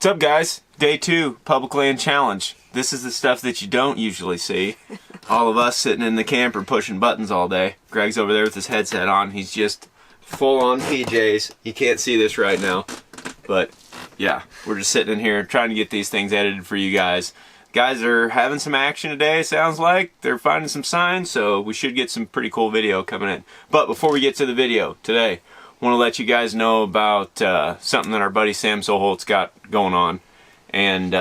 What's up, guys? Day 2, Public Land Challenge. This is the stuff that you don't usually see. All of us sitting in the camper pushing buttons all day. Greg's over there with his headset on. He's just full on PJs. You can't see this right now, but yeah, we're just sitting in here trying to get these things edited for you guys. Guys are having some action today, sounds like. They're finding some signs, so we should get some pretty cool video coming in. But before we get to the video today, I want to let you guys know about something that our buddy Sam Soholt's got going on. And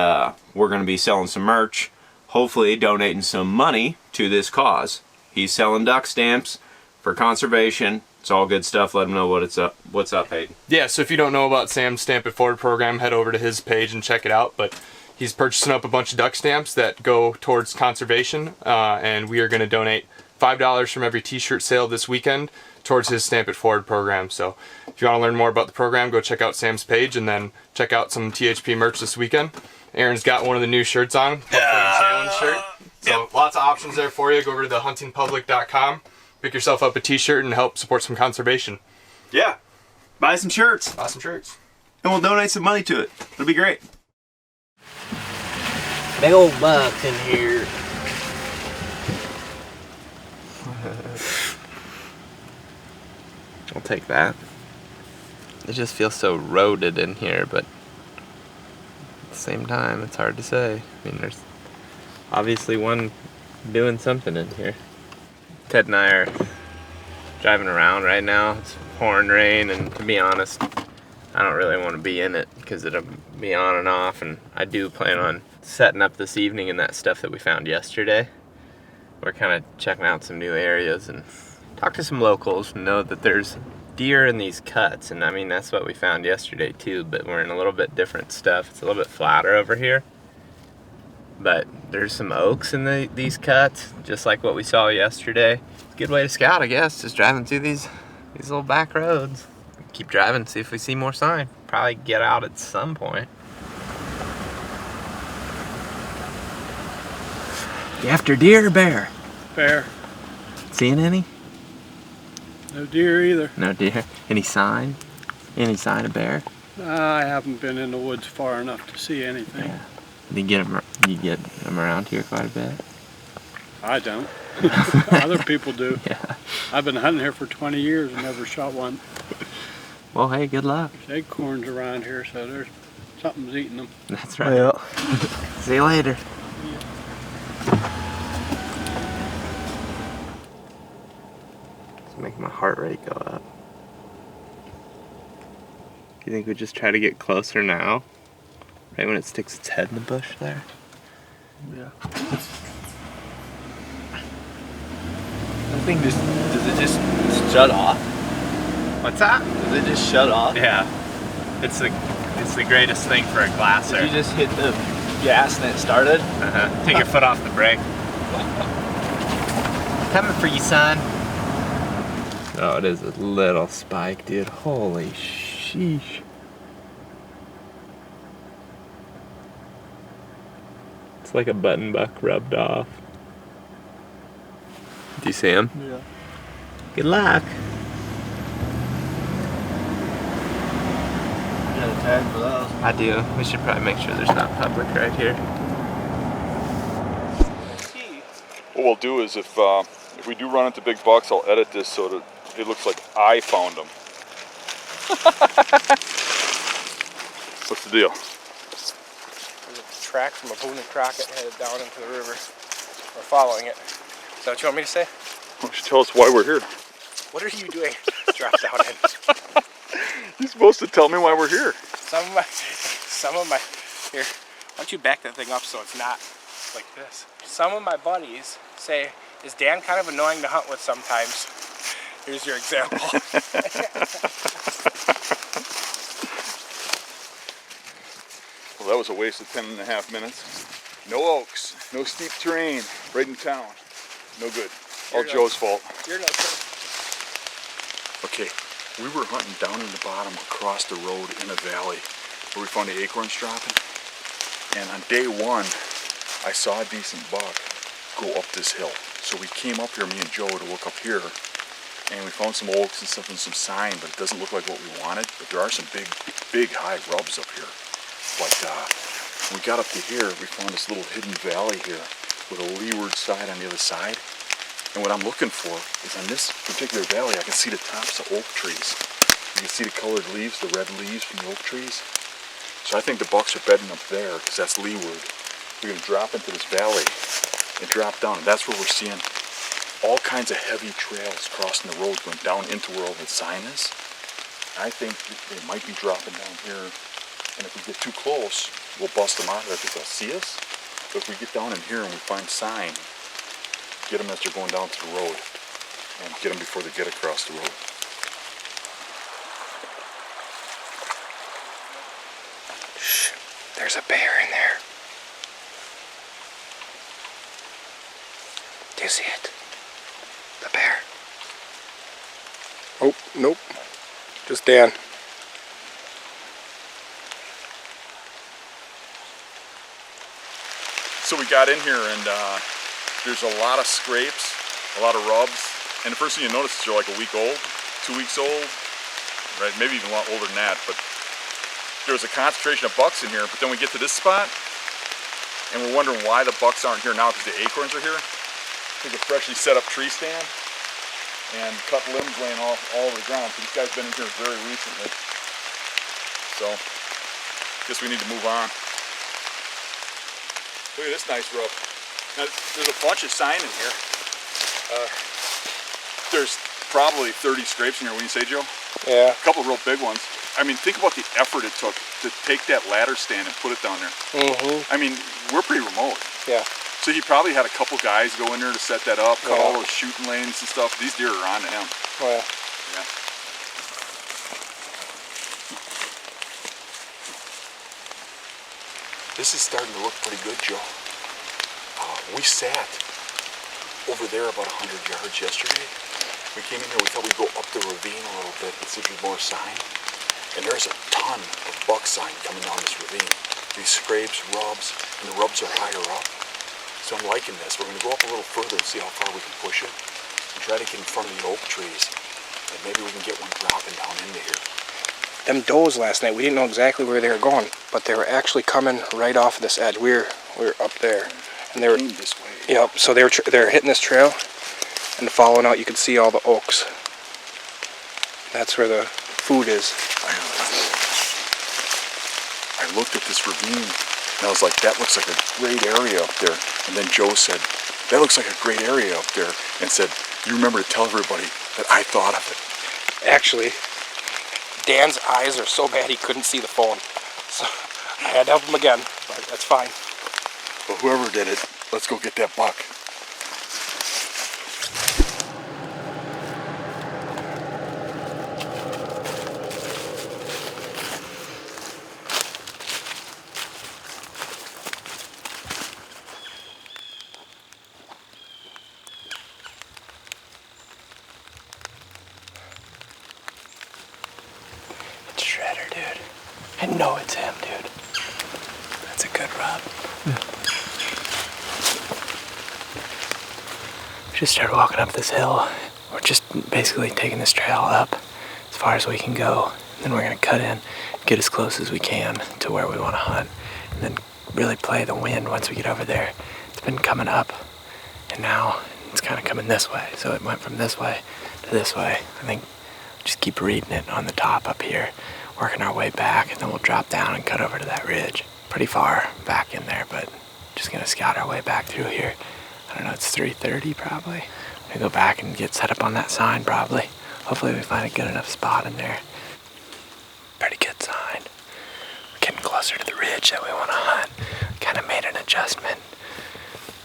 we're going to be selling some merch, hopefully donating some money to this cause. He's selling duck stamps for conservation. It's all good stuff. Let him know what's up, Hayden. Yeah, so if you don't know about Sam's Stamp It Forward program, head over to his page and check it out. But he's purchasing up a bunch of duck stamps that go towards conservation, and we are going to donate $5 from every t-shirt sale this weekend towards his Stamp It Forward program. So if you want to learn more about the program, go check out Sam's page and then check out some THP merch this weekend. Aaron's got one of the new shirts on, Challenge shirt. So lots of options there for you. Go over to thehuntingpublic.com, pick yourself up a t-shirt and help support some conservation. Yeah, buy some shirts. Buy some shirts. And we'll donate some money to it. It'll be great. Big old bucks in here. I'll take that. It just feels so roaded in here, but at the same time, it's hard to say. I mean, there's obviously one doing something in here. Ted and I are driving around right now. It's pouring rain, and to be honest, I don't really want to be in it because it'll be on and off, and I do plan on setting up this evening in that stuff that we found yesterday. We're kind of checking out some new areas and talk to some locals and know that there's deer in these cuts, and I mean that's what we found yesterday too, but we're in a little bit different stuff. It's a little bit flatter over here, but there's some oaks in these cuts just like what we saw yesterday. Good way to scout, I guess, just driving through these little back roads. Keep driving, see if we see more sign. Probably get out at some point. You after deer or bear? Bear. Seeing any? No deer either. No deer. Any sign? Any sign of bear? I haven't been in the woods far enough to see anything. Yeah. You get them around here quite a bit? I don't. Other people do. Yeah. I've been hunting here for 20 years and never shot one. Well, hey, good luck. There's acorns around here, so there's something's eating them. That's right. Well. See you later. It's making my heart rate go up. Do you think we just try to get closer now? Right when it sticks its head in the bush there? Yeah. That thing does it just shut off? What's that? Does it just shut off? Yeah. It's the greatest thing for a glasser. Did you just hit the gas and it started? Take your foot off the brake. Coming for you, son. Oh, it is a little spike, dude. Holy sheesh. It's like a button buck rubbed off. Do you see him? Yeah. Good luck. You got a tag for those? I do. We should probably make sure there's not public right here. What we'll do is if we do run into big bucks, I'll edit this so that it looks like I found them. What's the deal? There's a track from a Boone and Crockett headed down into the river. We're following it. Is that what you want me to say? Why don't you tell us why we're here? What are you doing? Drop down in. You're supposed to tell me why we're here. Some of my, here, why don't you back that thing up so it's not like this. Some of my buddies say, is Dan kind of annoying to hunt with sometimes? Here's your example. Well, that was a waste of 10.5 minutes. No oaks, no steep terrain, right in town. No good. All Joe's fault. You're no good. Okay, we were hunting down in the bottom across the road in a valley where we found the acorns dropping. And on day 1, I saw a decent buck go up this hill. So we came up here, me and Joe, to look up here. And we found some oaks and stuff and some sign, but it doesn't look like what we wanted. But there are some big high rubs up here. But when we got up to here, we found this little hidden valley here with a leeward side on the other side. And what I'm looking for is on this particular valley, I can see the tops of oak trees. You can see the colored leaves, the red leaves from the oak trees. So I think the bucks are bedding up there because that's leeward. We're going to drop into this valley and drop down. And that's where we're seeing all kinds of heavy trails crossing the road going down into where all the sign is. I think they might be dropping down here. And if we get too close, we'll bust them out of there because they'll see us. But if we get down in here and we find sign, get them as they're going down to the road and get them before they get across the road. Shh, there's a bear in there. Do you see it? The bear. Oh, nope. Just Dan. So we got in here and there's a lot of scrapes, a lot of rubs, and the first thing you notice is they're like a week old, 2 weeks old, right? Maybe even a lot older than that, but there was a concentration of bucks in here, but then we get to this spot and we're wondering why the bucks aren't here now because the acorns are here. There's a freshly set up tree stand and cut limbs laying all over the ground. So this guy's been in here very recently. So, guess we need to move on. Look at this nice rub. Now, there's a bunch of sign in here. There's probably 30 scrapes in here, wouldn't you say, Joe? Yeah. A couple of real big ones. I mean, think about the effort it took to take that ladder stand and put it down there. Mm-hmm. I mean, we're pretty remote. Yeah. So he probably had a couple guys go in there to set that up, cut all those shooting lanes and stuff. These deer are on to him. Oh, yeah. Yeah. This is starting to look pretty good, Joe. We sat over there about 100 yards yesterday. We came in here, we thought we'd go up the ravine a little bit and see if there's more sign. And there's a ton of buck sign coming down this ravine. These scrapes, rubs, and the rubs are higher up. So I'm liking this. We're going to go up a little further and see how far we can push it and try to get in front of the oak trees. And maybe we can get one dropping down into here. Them does last night, we didn't know exactly where they were going, but they were actually coming right off of this edge. We were up there, and they were Came this way. Yep. So they were hitting this trail, and following out, you could see all the oaks. That's where the food is. I looked at this ravine and I was like, that looks like a great area up there. And then Joe said, that looks like a great area up there, and said, you remember to tell everybody that I thought of it. Actually, Dan's eyes are so bad he couldn't see the phone. So I had to help him again, but that's fine. But whoever did it, let's go get that buck. It's Shredder, dude. I know it's him, dude. That's a good rub. We just started walking up this hill. We're just basically taking this trail up as far as we can go. Then we're going to cut in, get as close as we can to where we want to hunt, and then really play the wind once we get over there. It's been coming up, and now it's kind of coming this way. So it went from this way to this way. I think just keep reading it on the top up here, working our way back, and then we'll drop down and cut over to that ridge. Pretty far back in there, but just going to scout our way back through here. I don't know, it's 3:30 probably. We go back and get set up on that sign probably. Hopefully we find a good enough spot in there. Pretty good sign. We're getting closer to the ridge that we want to hunt. Kind of made an adjustment.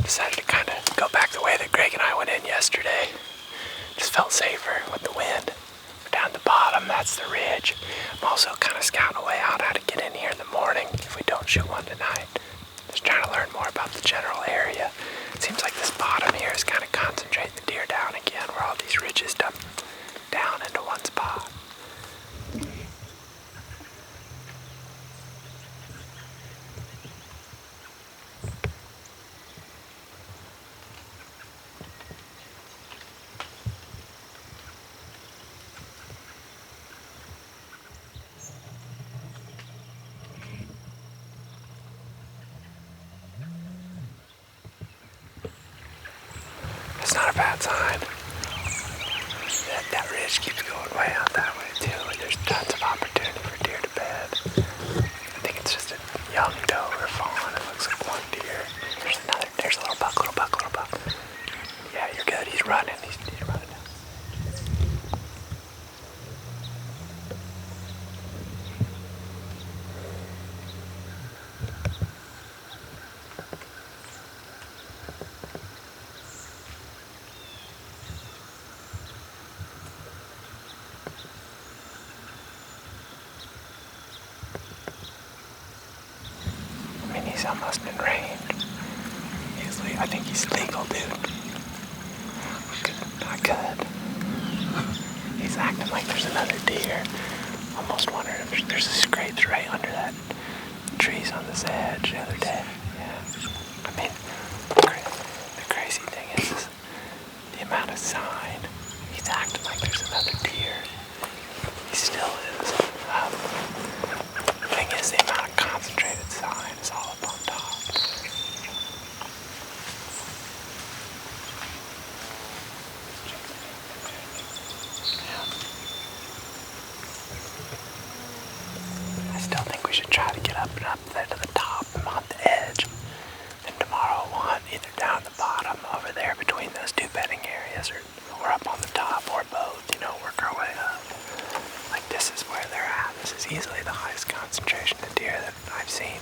Decided to kind of go back the way that Greg and I went in yesterday. Just felt safer with the wind. We're down at the bottom, that's the ridge. I'm also kind of scouting a way out how to get in here in the morning if we don't shoot one tonight. Just trying to learn more about the general area. It seems like this bottom here is kind of concentrating the deer down again, where all these ridges dump down into one spot. He's almost in range. I think he's legal, dude. Not good. He's acting like there's another deer. Almost wondering if there's a scrapes right under that trees on this edge the other day. Yeah. I mean, the crazy thing is the amount of sign. He's acting like there's another deer. He still is. The thing is, the amount of concentrated sign is all up on top. I still think we should try to get up there to the top and on the edge. And tomorrow we'll hunt either down the bottom over there between those two bedding areas or up on the top or both, work our way up. Like this is where they're at. This is easily the highest concentration of deer that I've seen.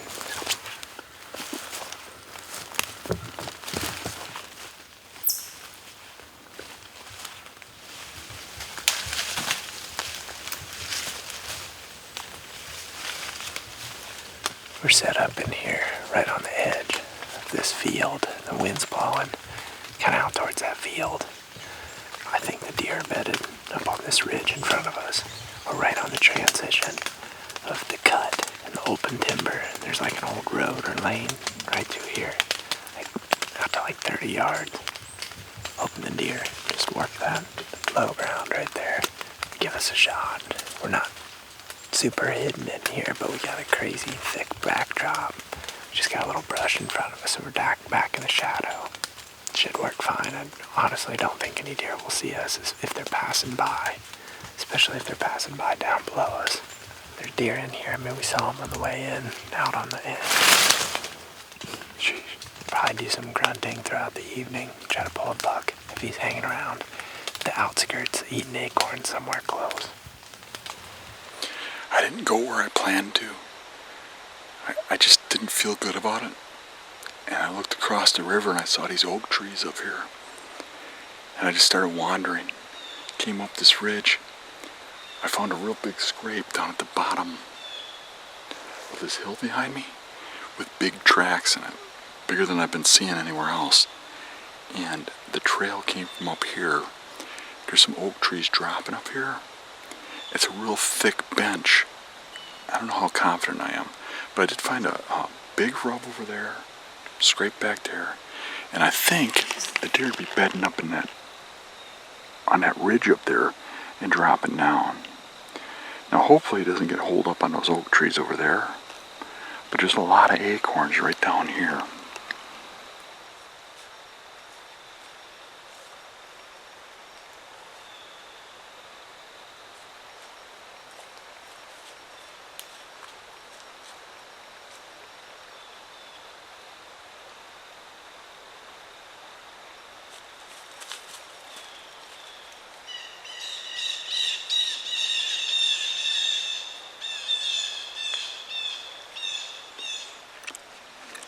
We're set up in here, right on the edge of this field. The wind's blowing kind of out towards that field. I think the deer are bedded up on this ridge in front of us. We're right on the transition of the cut and the open timber. There's like an old road or lane right through here, like out to like 30 yards. Hoping the deer just work that low ground right there. Give us a shot. We're not super hidden in here, but we got a crazy thick backdrop. We just got a little brush in front of us, so we're back in the shadow. Should work fine. I honestly don't think any deer will see us if they're passing by, especially if they're passing by down below us. There's deer in here. I mean, we saw them on the way in, out on the edge. Probably do some grunting throughout the evening, try to pull a buck if he's hanging around the outskirts eating acorns somewhere close. I didn't go where I planned to. I just didn't feel good about it. And I looked across the river and I saw these oak trees up here. And I just started wandering. Came up this ridge. I found a real big scrape down at the bottom of this hill behind me with big tracks in it. Bigger than I've been seeing anywhere else. And the trail came from up here. There's some oak trees dropping up here. It's a real thick bench. I don't know how confident I am, but I did find a big rub over there, scrape back there, and I think the deer would be bedding up in on that ridge up there and dropping down. Now hopefully it doesn't get holed up on those oak trees over there, but there's a lot of acorns right down here.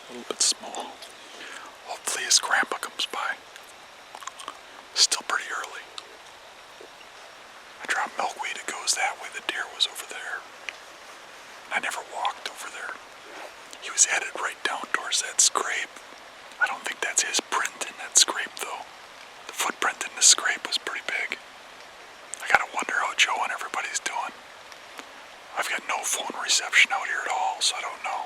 A little bit small. Hopefully his grandpa comes by. Still pretty early. I dropped milkweed, it goes that way. The deer was over there. I never walked over there. He was headed right down towards that scrape. I don't think that's his print in that scrape though. The footprint in the scrape was pretty big. I gotta wonder how Joe and everybody's doing. I've got no phone reception out here at all, so I don't know.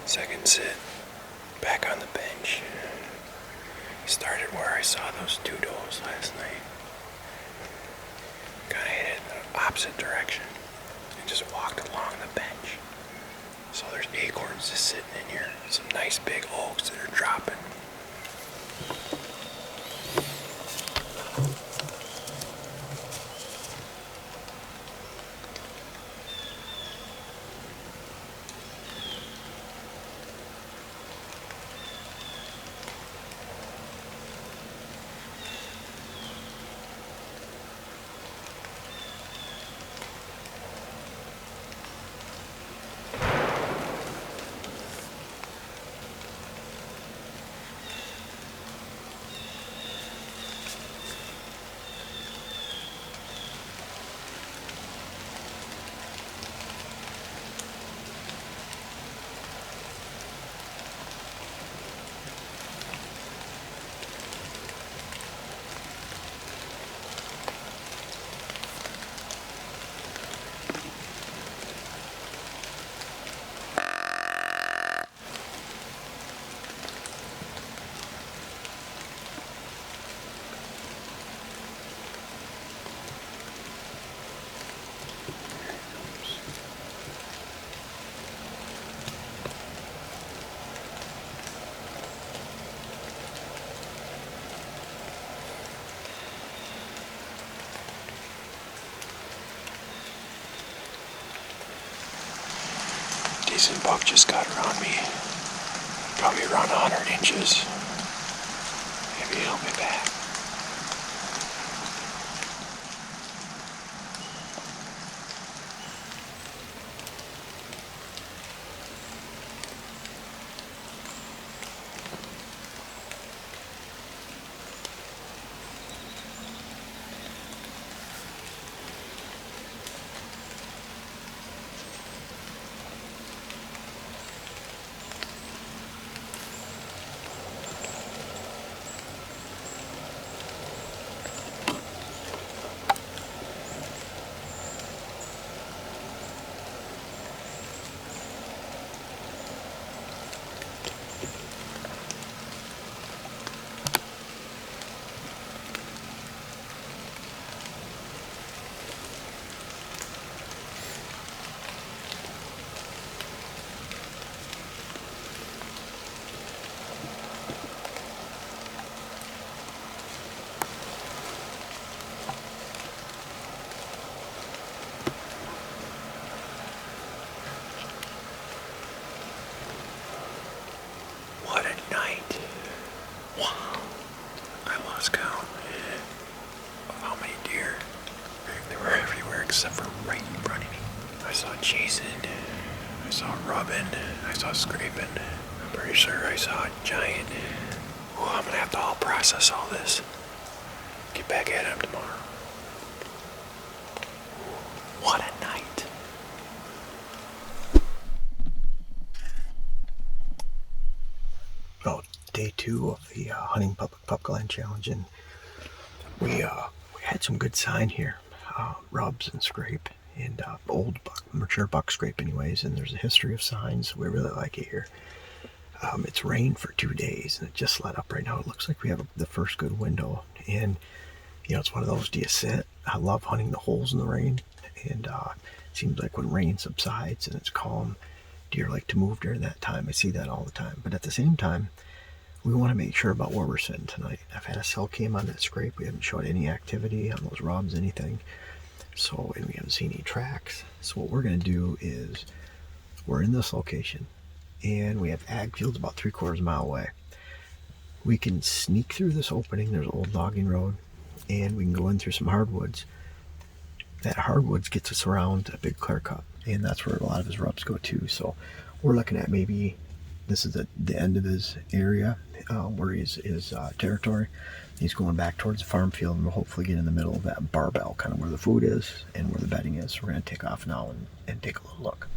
Second sit, back on the bench. Started where I saw those two does last night. Kinda headed in the opposite direction and just walked along the bench. So there's acorns just sitting in here. Some nice big oaks that are dropping. decent buck just got around me. Probably around 100 inches. Maybe he'll be back. What a night. Wow. I lost count of how many deer. They were everywhere except for right in front of me. I saw Jason. I saw Robin. I saw Scraping. I'm pretty sure I saw a giant. Ooh, I'm gonna have to all process all this. Get back at him tomorrow. What a night. Well, day 2 of the hunting public land challenge, and we had some good sign here. Rubs and scrape, and old buck, mature buck scrape anyways, and there's a history of signs. We really like it here. It's rained for 2 days and it just let up right now. It looks like we have the first good window, and it's one of those, do you sit? I love hunting the holes in the rain, and it seems like when rain subsides and it's calm, deer like to move during that time. I see that all the time, but at the same time, we want to make sure about where we're sitting tonight. I've had a cell cam on that scrape. We haven't showed any activity on those rubs, anything. So, and we haven't seen any tracks. So what we're going to do is, we're in this location, and we have ag fields about 3/4 mile away. We can sneak through this opening. There's an old logging road, and we can go in through some hardwoods. That hardwoods gets us around a big clear cut, and that's where a lot of his rubs go to. So we're looking at maybe this is the end of his area, where his territory. He's going back towards the farm field, and we'll hopefully get in the middle of that barbell, kind of where the food is and where the bedding is. So we're going to take off now and take a little look.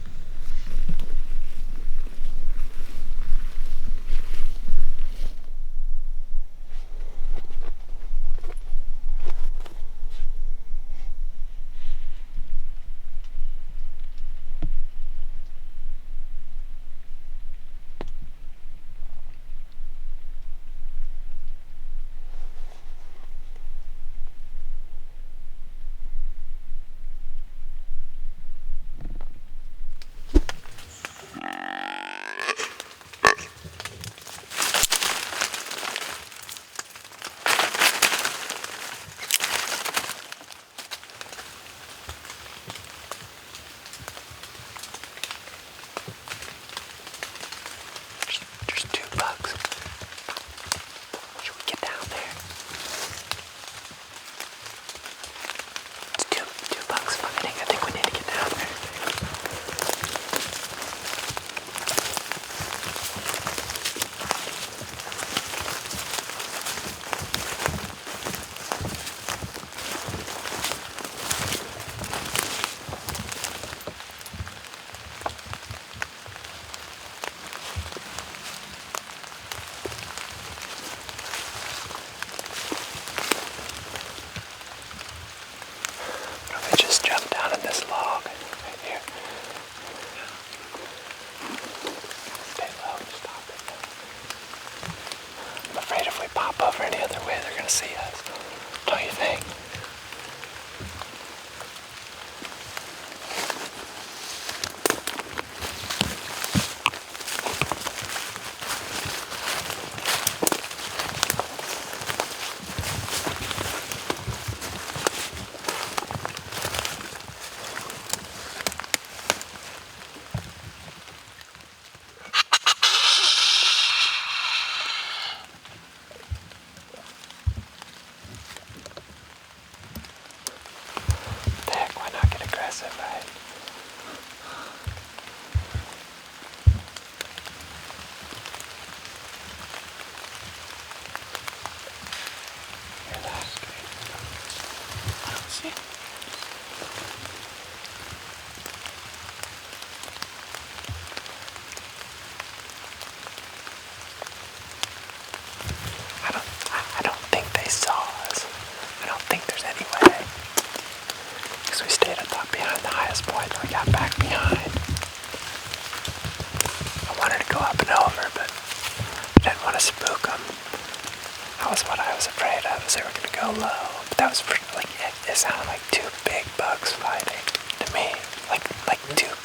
of us, they were gonna go low. But that was pretty, like, it sounded like two big bucks fighting to me. Like two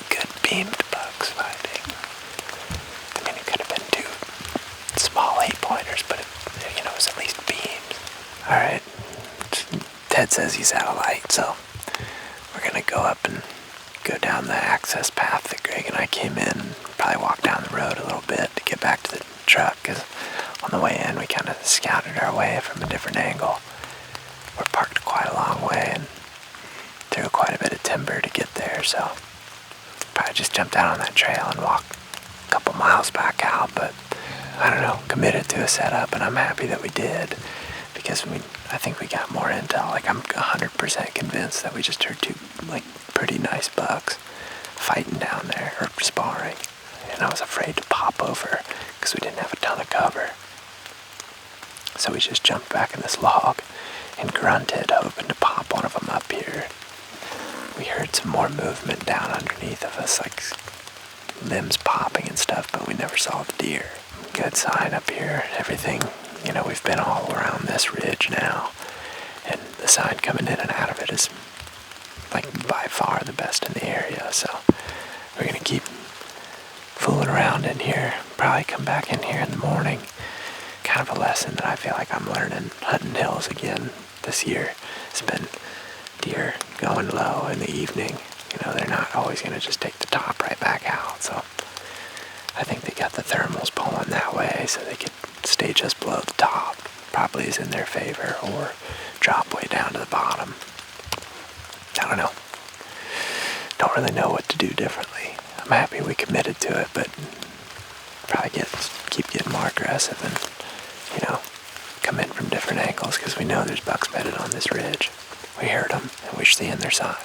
good beamed bucks fighting. I mean, it could have been two small 8-pointers, but it was at least beams. All right, Ted says he's out of light, so we're gonna go up and go down the access path that Greg and I came in. Probably walk down the road a little bit to get back to the truck, because on the way in we kind of scouted our way from a different angle. We're parked quite a long way and through quite a bit of timber to get there, so probably just jumped out on that trail and walked a couple miles back out. But I don't know, committed to a setup, and I'm happy that we did, because I think we got more intel. Like, I'm 100% convinced that we just heard two like pretty nice bucks fighting down there, or sparring, and I was afraid to pop over because we didn't have a ton of cover. So we just jumped back in this log and grunted, hoping to pop one of them up here. We heard some more movement down underneath of us, like limbs popping and stuff, but we never saw the deer. Good sign up here. Everything, we've been all around this ridge now, and the sign coming in and out of it is like by far the best in the area. So we're gonna keep fooling around in here, probably come back in here in the morning. Kind of a lesson that I feel like I'm learning hunting hills again this year. It's been deer going low in the evening. They're not always gonna just take the top right back out. So I think they got the thermals pulling that way so they could stay just below the top. Probably is in their favor, or drop way down to the bottom. I don't know. Don't really know what to do differently. I'm happy we committed to it, but probably keep getting more aggressive and, come in from different angles, because we know there's bucks bedded on this ridge. We heard them, and we're seeing their sign.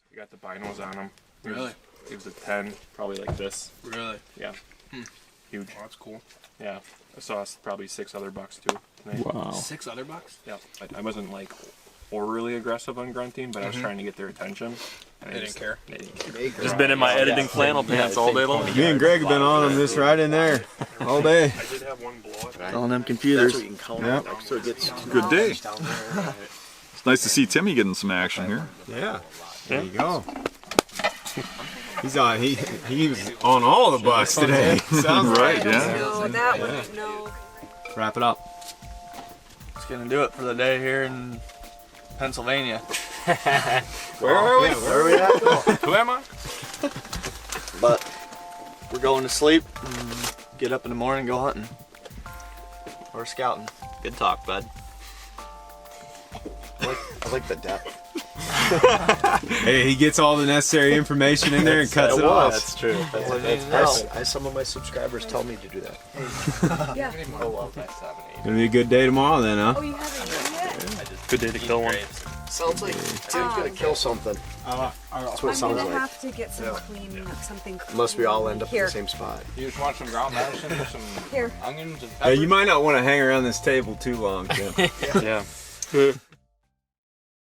We got the binos on them. Really? It was a 10, probably like this. Really? Yeah. Huge. Oh, that's cool. Yeah. I saw probably 6 other bucks too. Wow. 6 other bucks? Yeah. I wasn't like overly aggressive on grunting, but I was trying to get their attention. They didn't care. They didn't care. Just been in my editing flannel pants all day long. Me and Greg have been on them just right in there all day. I did have one blow up. On them computers. Yep. So it gets Good day. It's nice to see Timmy getting some action here. Yeah. There you go. He's on. He was on all the bucks today. Sounds Right, yeah. No, that one, no. Wrap it up. It's gonna do it for the day here in Pennsylvania. Where are we? Where are we at? Who am I? But we're going to sleep and get up in the morning and go hunting. Or scouting. Good talk, bud. I like the depth. Hey, he gets all the necessary information in there and cuts it off. That's true. Some of my subscribers tell me to do that. Yeah. Gonna be a good day tomorrow then, huh? Oh, you haven't done yet? Good day to kill one. Sounds like Tim's gonna kill something. That's what it I'm sounds gonna like. have to get some something clean. Unless we all end up in Here. the same spot. You just want some ground medicine with some Here. onions and Hey, peppers? you might not want to hang around this table too long, Tim. Yeah.